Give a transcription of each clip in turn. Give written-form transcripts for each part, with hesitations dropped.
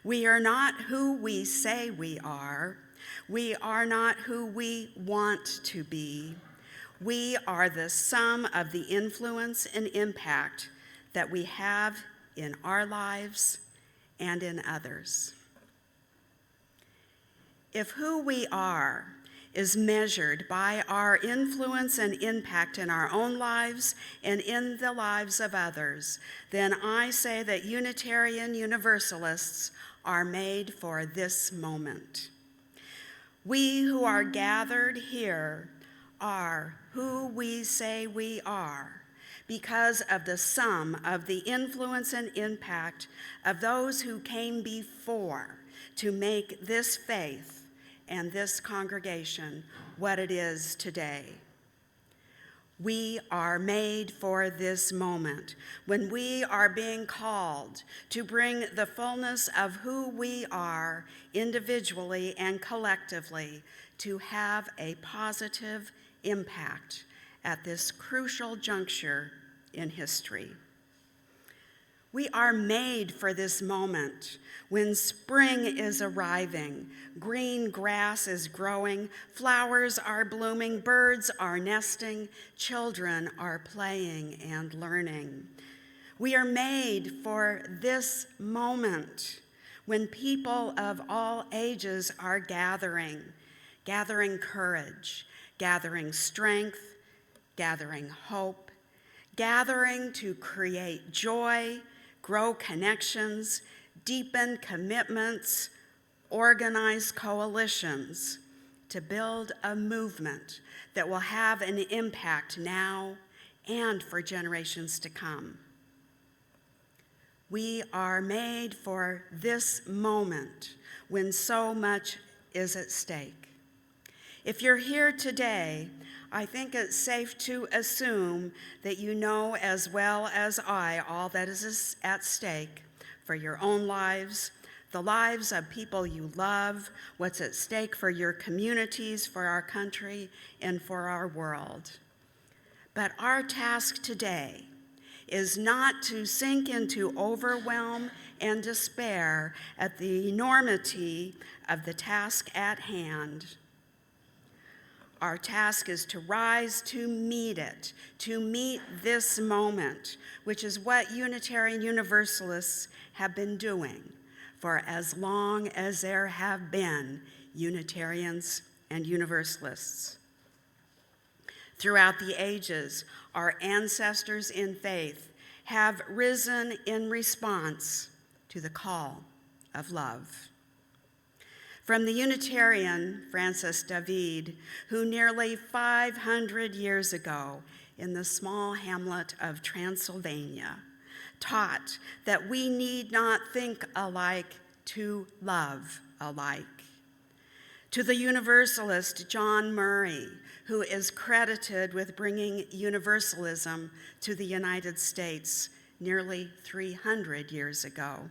We are not who we say we are. We are not who we want to be. We are the sum of the influence and impact that we have in our lives and in others. If who we are is measured by our influence and impact in our own lives and in the lives of others, then I say that Unitarian Universalists are made for this moment. We who are gathered here are who we say we are because of the sum of the influence and impact of those who came before to make this faith and this congregation what it is today. We are made for this moment when we are being called to bring the fullness of who we are individually and collectively to have a positive impact at this crucial juncture in history. We are made for this moment when spring is arriving, green grass is growing, flowers are blooming, birds are nesting, children are playing and learning. We are made for this moment when people of all ages are gathering courage, gathering strength, gathering hope, gathering to create joy, grow connections, deepen commitments, organize coalitions to build a movement that will have an impact now and for generations to come. We are made for this moment when so much is at stake. If you're here today, I think it's safe to assume that you know as well as I all that is at stake for your own lives, the lives of people you love, what's at stake for your communities, for our country, and for our world. But our task today is not to sink into overwhelm and despair at the enormity of the task at hand. Our task is to rise to meet it, to meet this moment, which is what Unitarian Universalists have been doing for as long as there have been Unitarians and Universalists. Throughout the ages, our ancestors in faith have risen in response to the call of love. From the Unitarian Francis David, who nearly 500 years ago in the small hamlet of Transylvania taught that we need not think alike to love alike. To the Universalist John Murray, who is credited with bringing universalism to the United States nearly 300 years ago,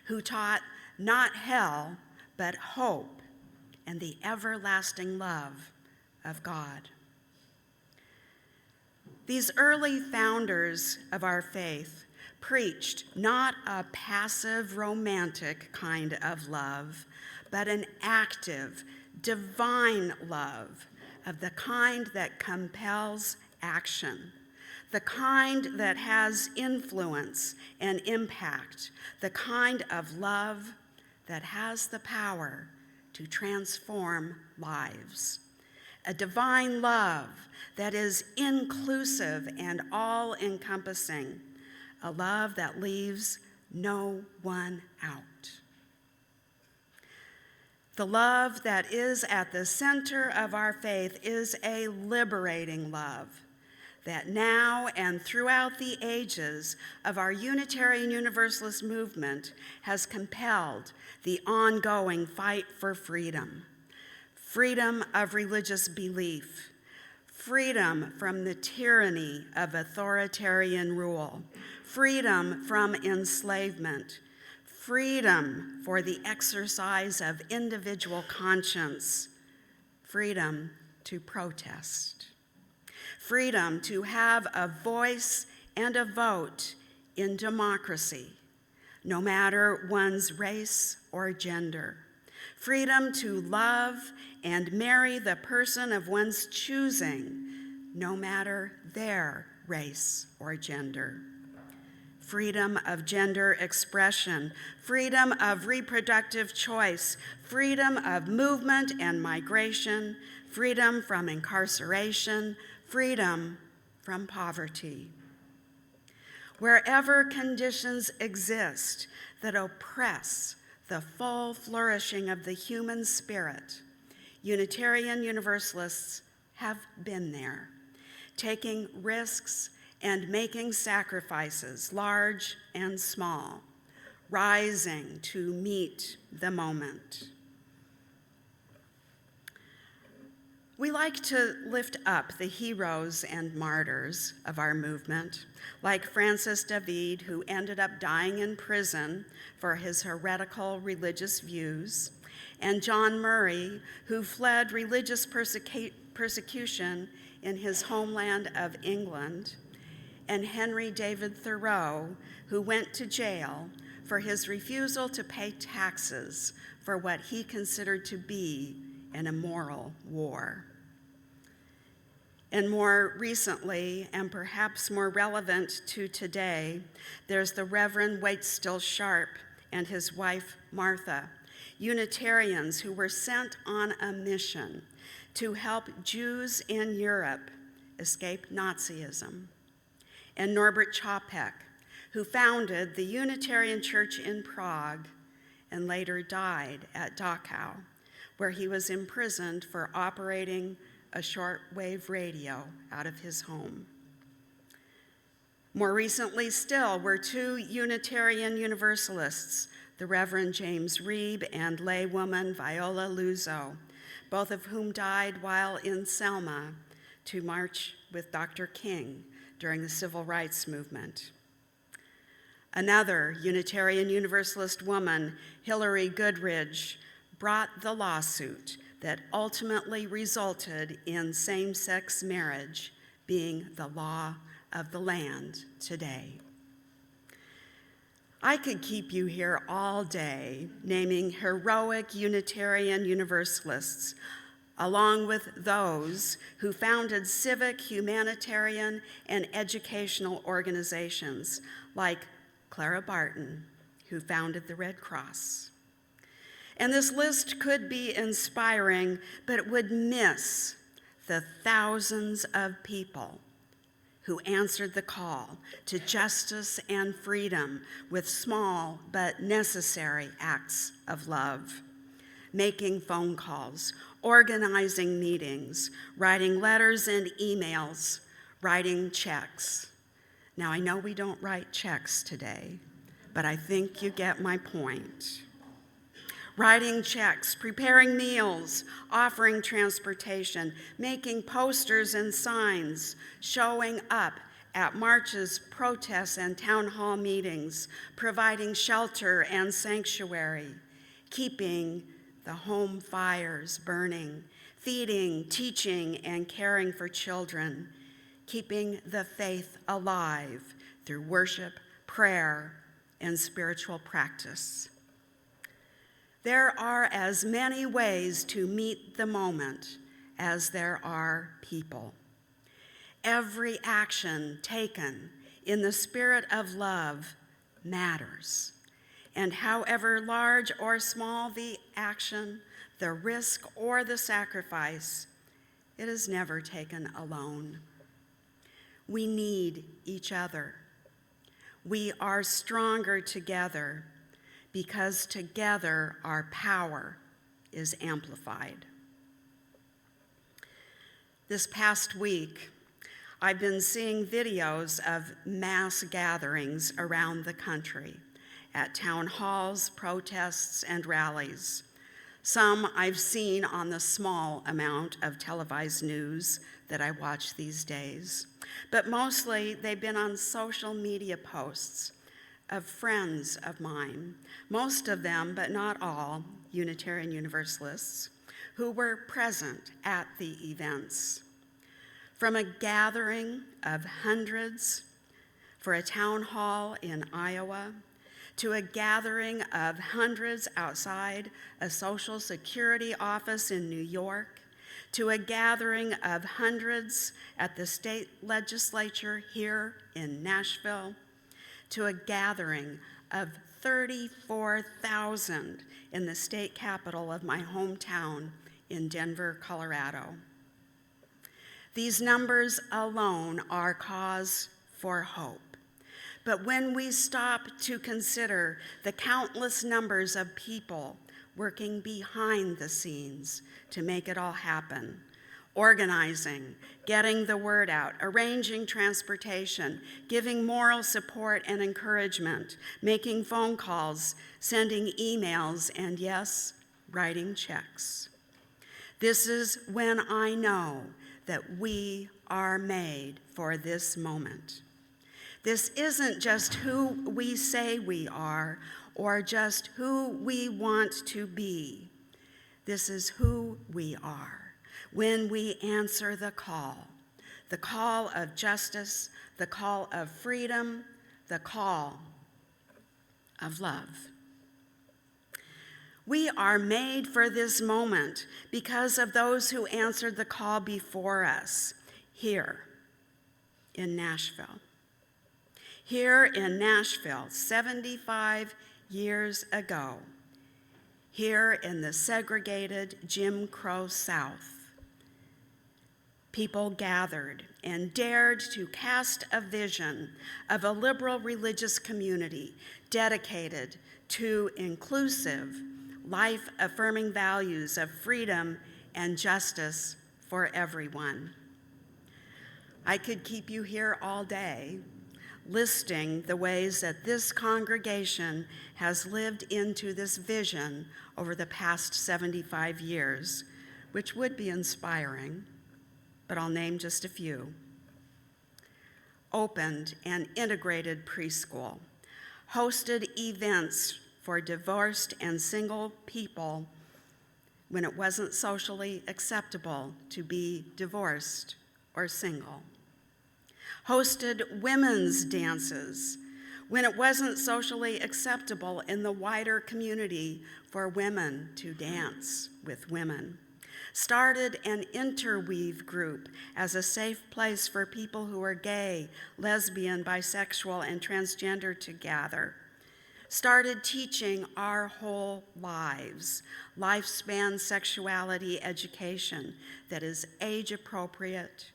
who taught not hell, but hope and the everlasting love of God. These early founders of our faith preached not a passive romantic kind of love, but an active, divine love of the kind that compels action, the kind that has influence and impact, the kind of love that has the power to transform lives. A divine love that is inclusive and all-encompassing, a love that leaves no one out. The love that is at the center of our faith is a liberating love that now and throughout the ages of our Unitarian Universalist movement has compelled the ongoing fight for freedom. Freedom of religious belief, freedom from the tyranny of authoritarian rule, freedom from enslavement, freedom for the exercise of individual conscience, freedom to protest, freedom to have a voice and a vote in democracy, no matter one's race or gender. Freedom to love and marry the person of one's choosing, no matter their race or gender. Freedom of gender expression, freedom of reproductive choice, freedom of movement and migration, freedom from incarceration, freedom from poverty. Wherever conditions exist that oppress the full flourishing of the human spirit, Unitarian Universalists have been there, taking risks and making sacrifices, large and small, rising to meet the moment. We like to lift up the heroes and martyrs of our movement, like Francis David, who ended up dying in prison for his heretical religious views, and John Murray, who fled religious persecution in his homeland of England, and Henry David Thoreau, who went to jail for his refusal to pay taxes for what he considered to be an immoral war. And more recently, and perhaps more relevant to today, there's the Reverend Waitstill Sharp and his wife Martha, Unitarians who were sent on a mission to help Jews in Europe escape Nazism, and Norbert Čapek, who founded the Unitarian Church in Prague and later died at Dachau, where he was imprisoned for operating a shortwave radio out of his home. More recently still were two Unitarian Universalists, the Reverend James Reeb and laywoman Viola Luzo, both of whom died while in Selma to march with Dr. King during the Civil Rights Movement. Another Unitarian Universalist woman, Hillary Goodridge, brought the lawsuit that ultimately resulted in same-sex marriage being the law of the land today. I could keep you here all day naming heroic Unitarian Universalists, along with those who founded civic, humanitarian, and educational organizations like Clara Barton, who founded the Red Cross. And this list could be inspiring, but it would miss the thousands of people who answered the call to justice and freedom with small but necessary acts of love, making phone calls, organizing meetings, writing letters and emails, writing checks. Now, I know we don't write checks today, but I think you get my point. Writing checks, preparing meals, offering transportation, making posters and signs, showing up at marches, protests, and town hall meetings, providing shelter and sanctuary, keeping the home fires burning, feeding, teaching, and caring for children, keeping the faith alive through worship, prayer, and spiritual practice. There are as many ways to meet the moment as there are people. Every action taken in the spirit of love matters. And however large or small the action, the risk or the sacrifice, it is never taken alone. We need each other. We are stronger together, because together our power is amplified. This past week, I've been seeing videos of mass gatherings around the country at town halls, protests, and rallies. Some I've seen on the small amount of televised news that I watch these days, but mostly they've been on social media posts of friends of mine, most of them, but not all, Unitarian Universalists, who were present at the events. From a gathering of hundreds for a town hall in Iowa, to a gathering of hundreds outside a Social Security office in New York, to a gathering of hundreds at the state legislature here in Nashville, to a gathering of 34,000 in the state capital of my hometown in Denver, Colorado. These numbers alone are cause for hope. But when we stop to consider the countless numbers of people working behind the scenes to make it all happen, organizing, getting the word out, arranging transportation, giving moral support and encouragement, making phone calls, sending emails, and yes, writing checks. This is when I know that we are made for this moment. This isn't just who we say we are or just who we want to be. This is who we are when we answer the call of justice, the call of freedom, the call of love. We are made for this moment because of those who answered the call before us here in Nashville. Here in Nashville, 75 years ago, here in the segregated Jim Crow South, people gathered and dared to cast a vision of a liberal religious community dedicated to inclusive, life-affirming values of freedom and justice for everyone. I could keep you here all day listing the ways that this congregation has lived into this vision over the past 75 years, which would be inspiring, but I'll name just a few. Opened an integrated preschool, hosted events for divorced and single people when it wasn't socially acceptable to be divorced or single. Hosted women's dances when it wasn't socially acceptable in the wider community for women to dance with women. Started an interweave group as a safe place for people who are gay, lesbian, bisexual, and transgender to gather. Started teaching our whole lives, lifespan sexuality education that is age appropriate,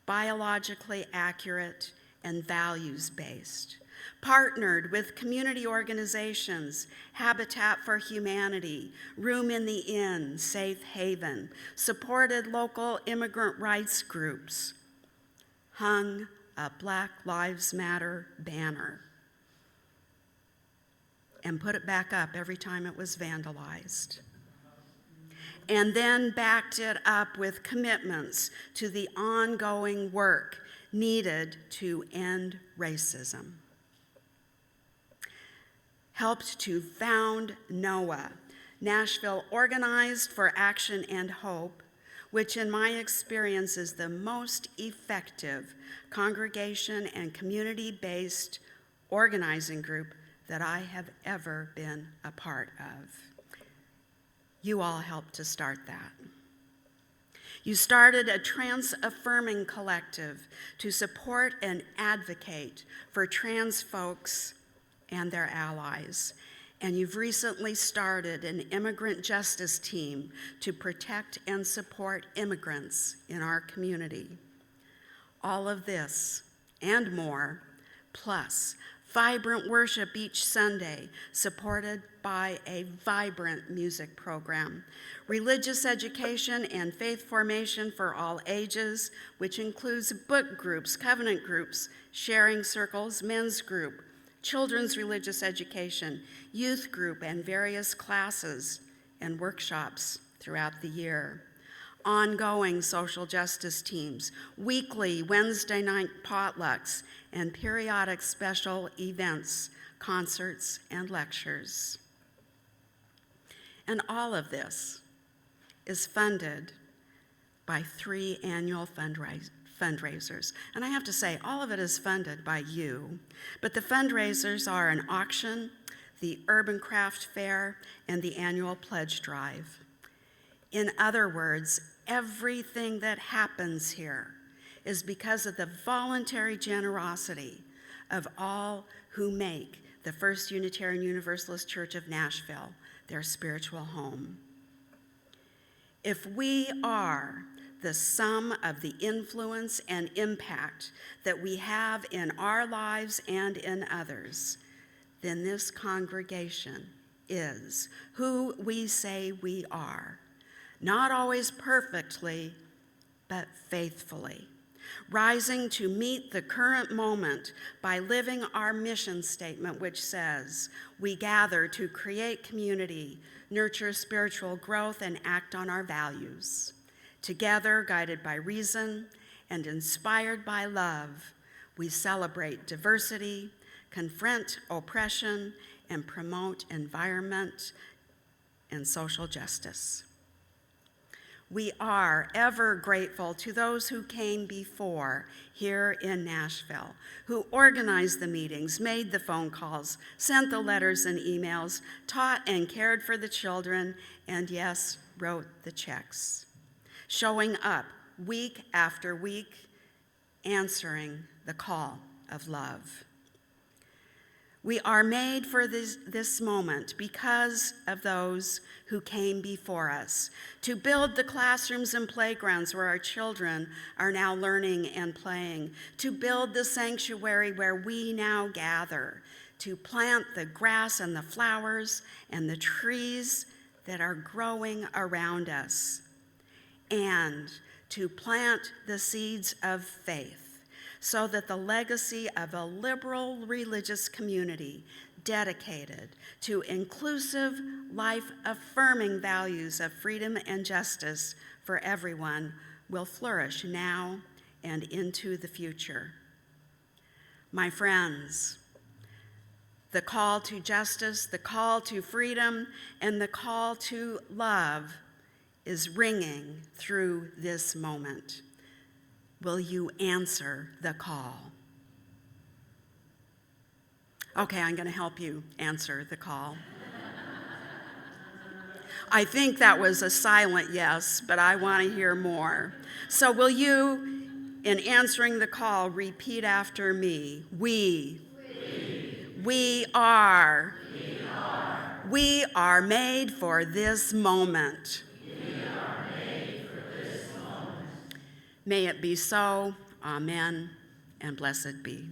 biologically accurate, and values-based. Partnered with community organizations, Habitat for Humanity, Room in the Inn, Safe Haven, supported local immigrant rights groups, hung a Black Lives Matter banner, and put it back up every time it was vandalized. And then backed it up with commitments to the ongoing work needed to end racism. Helped to found NOAH, Nashville Organized for Action and Hope, which in my experience is the most effective congregation and community-based organizing group that I have ever been a part of. You all helped to start that. You started a trans-affirming collective to support and advocate for trans folks and their allies. And you've recently started an immigrant justice team to protect and support immigrants in our community. All of this and more, plus vibrant worship each Sunday, supported by a vibrant music program, religious education and faith formation for all ages, which includes book groups, covenant groups, sharing circles, men's group, children's religious education, youth group, and various classes and workshops throughout the year. Ongoing social justice teams, weekly Wednesday night potlucks, and periodic special events, concerts, and lectures. And all of this is funded by 3 annual fundraisers. And I have to say, all of it is funded by you, but the fundraisers are an auction, the Urban Craft Fair, and the annual pledge drive. In other words, everything that happens here is because of the voluntary generosity of all who make the First Unitarian Universalist Church of Nashville their spiritual home. If we are the sum of the influence and impact that we have in our lives and in others, then this congregation is who we say we are, not always perfectly, but faithfully, rising to meet the current moment by living our mission statement, which says, we gather to create community, nurture spiritual growth, and act on our values. Together, guided by reason and inspired by love, we celebrate diversity, confront oppression, and promote environment and social justice. We are ever grateful to those who came before here in Nashville, who organized the meetings, made the phone calls, sent the letters and emails, taught and cared for the children, and yes, wrote the checks, showing up week after week, answering the call of love. We are made for this moment because of those who came before us, to build the classrooms and playgrounds where our children are now learning and playing, to build the sanctuary where we now gather, to plant the grass and the flowers and the trees that are growing around us, and to plant the seeds of faith, so that the legacy of a liberal religious community dedicated to inclusive, life-affirming values of freedom and justice for everyone will flourish now and into the future. My friends, the call to justice, the call to freedom, and the call to love is ringing through this moment. Will you answer the call? Okay, I'm going to help you answer the call. I think that was a silent yes, but I want to hear more. So will you, in answering the call, repeat after me? We are made for this moment. May it be so. Amen, and blessed be.